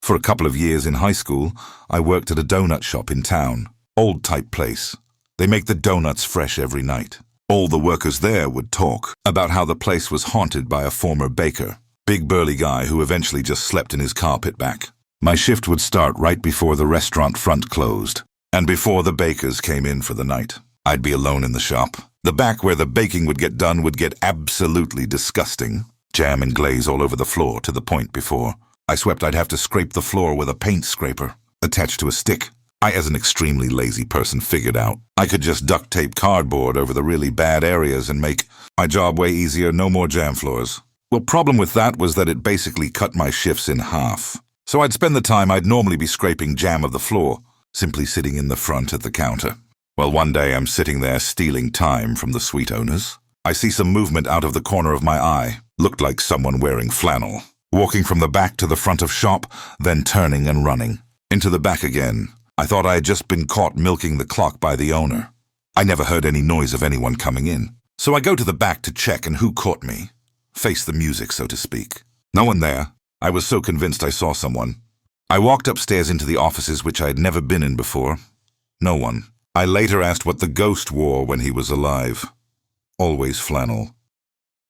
For a couple of years in high school, I worked at a donut shop in town. Old type place. They make the donuts fresh every night. All the workers there would talk about how the place was haunted by a former baker. Big burly guy who eventually just slept in his car pit back. My shift would start right before the restaurant front closed, and before the bakers came in for the night. I'd be alone in the shop. The back where the baking would get done would get absolutely disgusting. Jam and glaze all over the floor to the point before I swept I'd have to scrape the floor with a paint scraper attached to a stick. I, as an extremely lazy person, figured out I could just duct tape cardboard over the really bad areas and make my job way easier, no more jam floors. Well, problem with that was that it basically cut my shifts in half. So I'd spend the time I'd normally be scraping jam of the floor, simply sitting in the front at the counter. Well, one day I'm sitting there stealing time from the suite owners. I see some movement out of the corner of my eye. Looked like someone wearing flannel. Walking from the back to the front of shop, then turning and running. Into the back again. I thought I had just been caught milking the clock by the owner. I never heard any noise of anyone coming in. So I go to the back to check, and who caught me? Face the music, so to speak. No one there. I was so convinced I saw someone. I walked upstairs into the offices which I had never been in before. No one. I later asked what the ghost wore when he was alive. Always flannel.